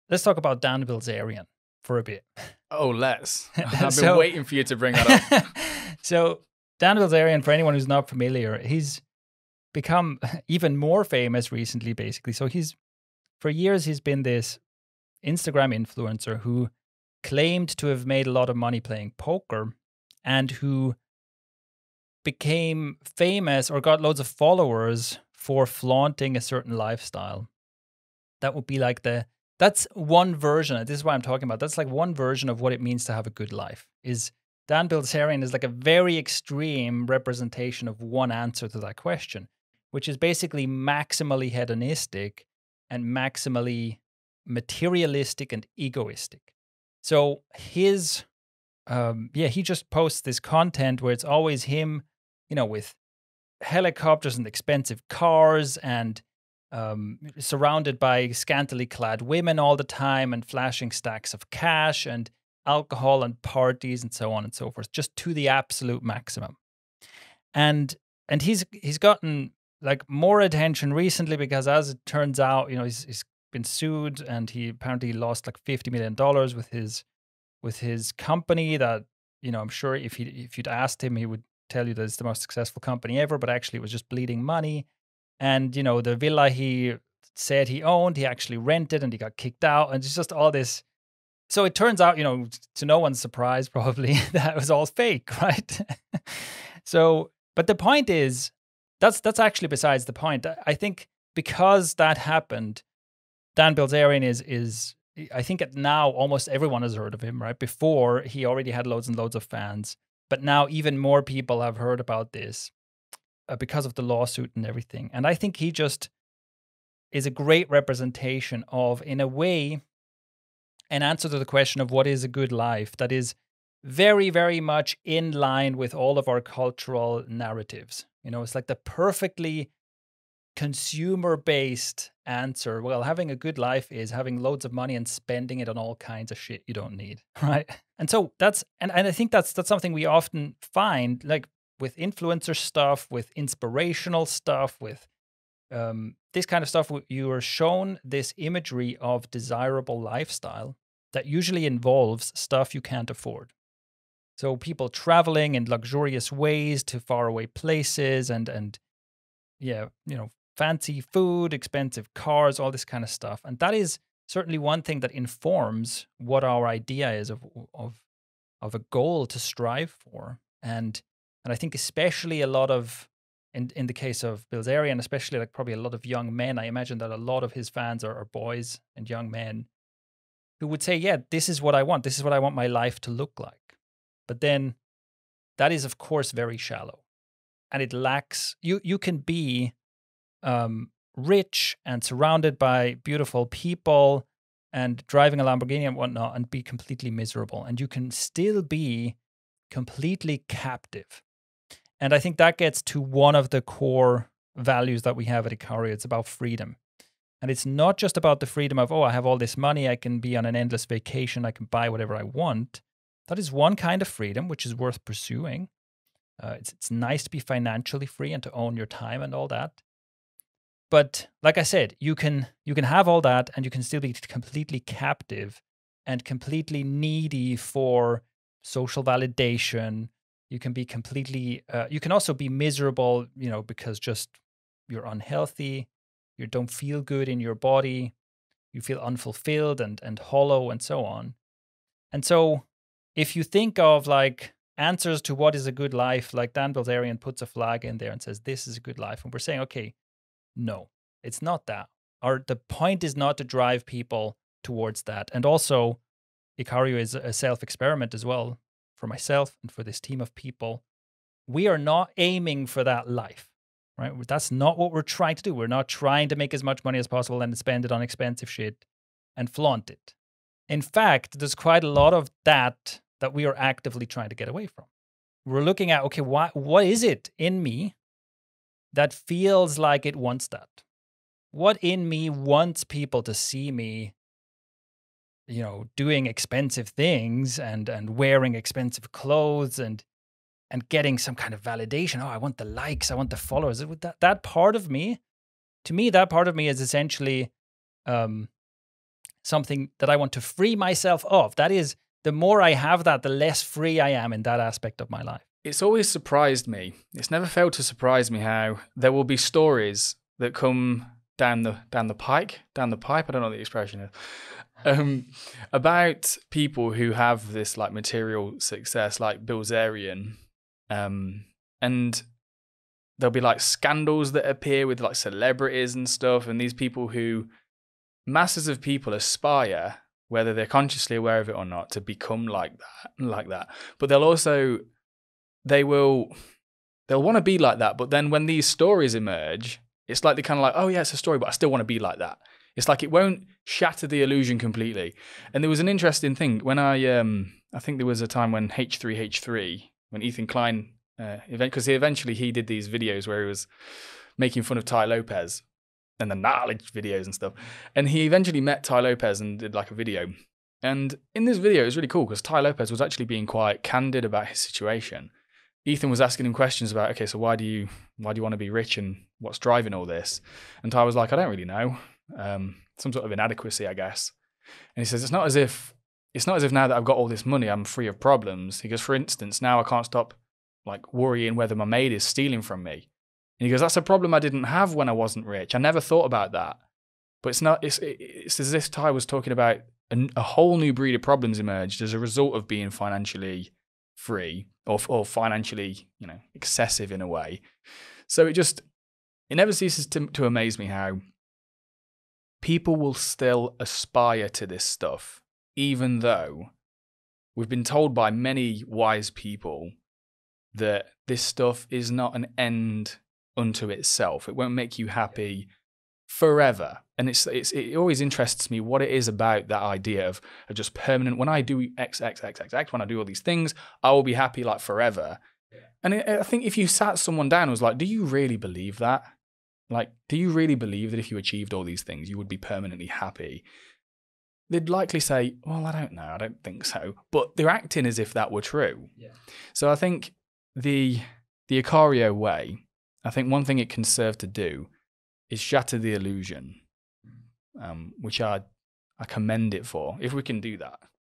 let's talk about Dan Bilzerian for a bit. Oh, let's. I've been waiting for you to bring that up. So Dan Bilzerian, for anyone who's not familiar, he's become even more famous recently, basically. So for years, he's been this Instagram influencer who claimed to have made a lot of money playing poker and who became famous or got loads of followers for flaunting a certain lifestyle. That would be like that's one version. This is what I'm talking about. That's like one version of what it means to have a good life. Is Dan Bilzerian is like a very extreme representation of one answer to that question, which is basically maximally hedonistic and maximally materialistic and egoistic. So he just posts this content where it's always him, with helicopters and expensive cars and surrounded by scantily clad women all the time and flashing stacks of cash and alcohol and parties and so on and so forth, just to the absolute maximum. And he's gotten like more attention recently because, as it turns out, he's been sued and he apparently lost like $50 million with his company that, I'm sure if you'd asked him, he would tell you that it's the most successful company ever, but actually it was just bleeding money. And, the villa he said he owned, he actually rented and he got kicked out. And it's just all this. So it turns out, to no one's surprise, probably, that was all fake, right? So, but the point is, that's actually besides the point. I think because that happened, Dan Bilzerian is I think now almost everyone has heard of him, right? Before, he already had loads and loads of fans. But now even more people have heard about this. Because of the lawsuit and everything. And I think he just is a great representation of, in a way, an answer to the question of what is a good life that is very, very much in line with all of our cultural narratives. It's like the perfectly consumer-based answer. Well, having a good life is having loads of money and spending it on all kinds of shit you don't need, right? And so and I think that's something we often find, like, with influencer stuff, with inspirational stuff, with this kind of stuff, you are shown this imagery of desirable lifestyle that usually involves stuff you can't afford. So people traveling in luxurious ways to faraway places and fancy food, expensive cars, all this kind of stuff. And that is certainly one thing that informs what our idea is of a goal to strive for. And I think especially a lot of, in the case of Bilzerian, especially like probably a lot of young men, I imagine that a lot of his fans are boys and young men who would say, yeah, this is what I want. This is what I want my life to look like. But then that is, of course, very shallow. And it lacks, you can be rich and surrounded by beautiful people and driving a Lamborghini and whatnot and be completely miserable. And you can still be completely captive. And I think that gets to one of the core values that we have at ikario. It's about freedom. And it's not just about the freedom of, I have all this money, I can be on an endless vacation, I can buy whatever I want. That is one kind of freedom, which is worth pursuing. It's nice to be financially free and to own your time and all that. But like I said, you can have all that and you can still be completely captive and completely needy for social validation. You can be completely, you can also be miserable, because just you're unhealthy, you don't feel good in your body, you feel unfulfilled and hollow and so on. And so if you think of like answers to what is a good life, like Dan Bilzerian puts a flag in there and says, this is a good life. And we're saying, okay, no, it's not that. The point is not to drive people towards that. And also, ikario is a self-experiment as well for myself and for this team of people. We are not aiming for that life, right? That's not what we're trying to do. We're not trying to make as much money as possible and spend it on expensive shit and flaunt it. In fact, there's quite a lot of that we are actively trying to get away from. We're looking at, okay, what is it in me that feels like it wants that? What in me wants people to see me, doing expensive things and wearing expensive clothes and getting some kind of validation? I want the likes, I want the followers. That part of me, to me, that part of me is essentially something that I want to free myself of. That is, the more I have that, the less free I am in that aspect of my life. It's always surprised me. It's never failed to surprise me how there will be stories that come down the pipe. I don't know what the expression is. About people who have this like material success, like Bilzerian, and there'll be like scandals that appear with like celebrities and stuff, and these people who masses of people aspire, whether they're consciously aware of it or not, to become like that. But they'll want to be like that. But then when these stories emerge, it's like they're kind of like, oh yeah, it's a story, but I still want to be like that. It's like it won't shatter the illusion completely. And there was an interesting thing when I think there was a time when H3H3, when Ethan Klein, because eventually he did these videos where he was making fun of Tai Lopez and the knowledge videos and stuff. And he eventually met Tai Lopez and did like a video. And in this video, it was really cool because Tai Lopez was actually being quite candid about his situation. Ethan was asking him questions about, okay, so why do you want to be rich and what's driving all this? And Tai was like, I don't really know. Some sort of inadequacy, I guess. And he says, it's not as if now that I've got all this money, I'm free of problems. He goes, for instance, now I can't stop like worrying whether my maid is stealing from me. And he goes, that's a problem I didn't have when I wasn't rich. I never thought about that. But it's as if Tai was talking about a whole new breed of problems emerged as a result of being financially free or financially, excessive in a way. So it never ceases to amaze me how people will still aspire to this stuff, even though we've been told by many wise people that this stuff is not an end unto itself. It won't make you happy forever. And it always interests me what it is about that idea of just permanent. When I do X, when I do all these things, I will be happy like forever. Yeah. And I think if you sat someone down and was like, do you really believe that? Like, do you really believe that if you achieved all these things, you would be permanently happy? They'd likely say, well, I don't know. I don't think so. But they're acting as if that were true. Yeah. So I think the ikario way, I think one thing it can serve to do is shatter the illusion, which I commend it for, if we can do that.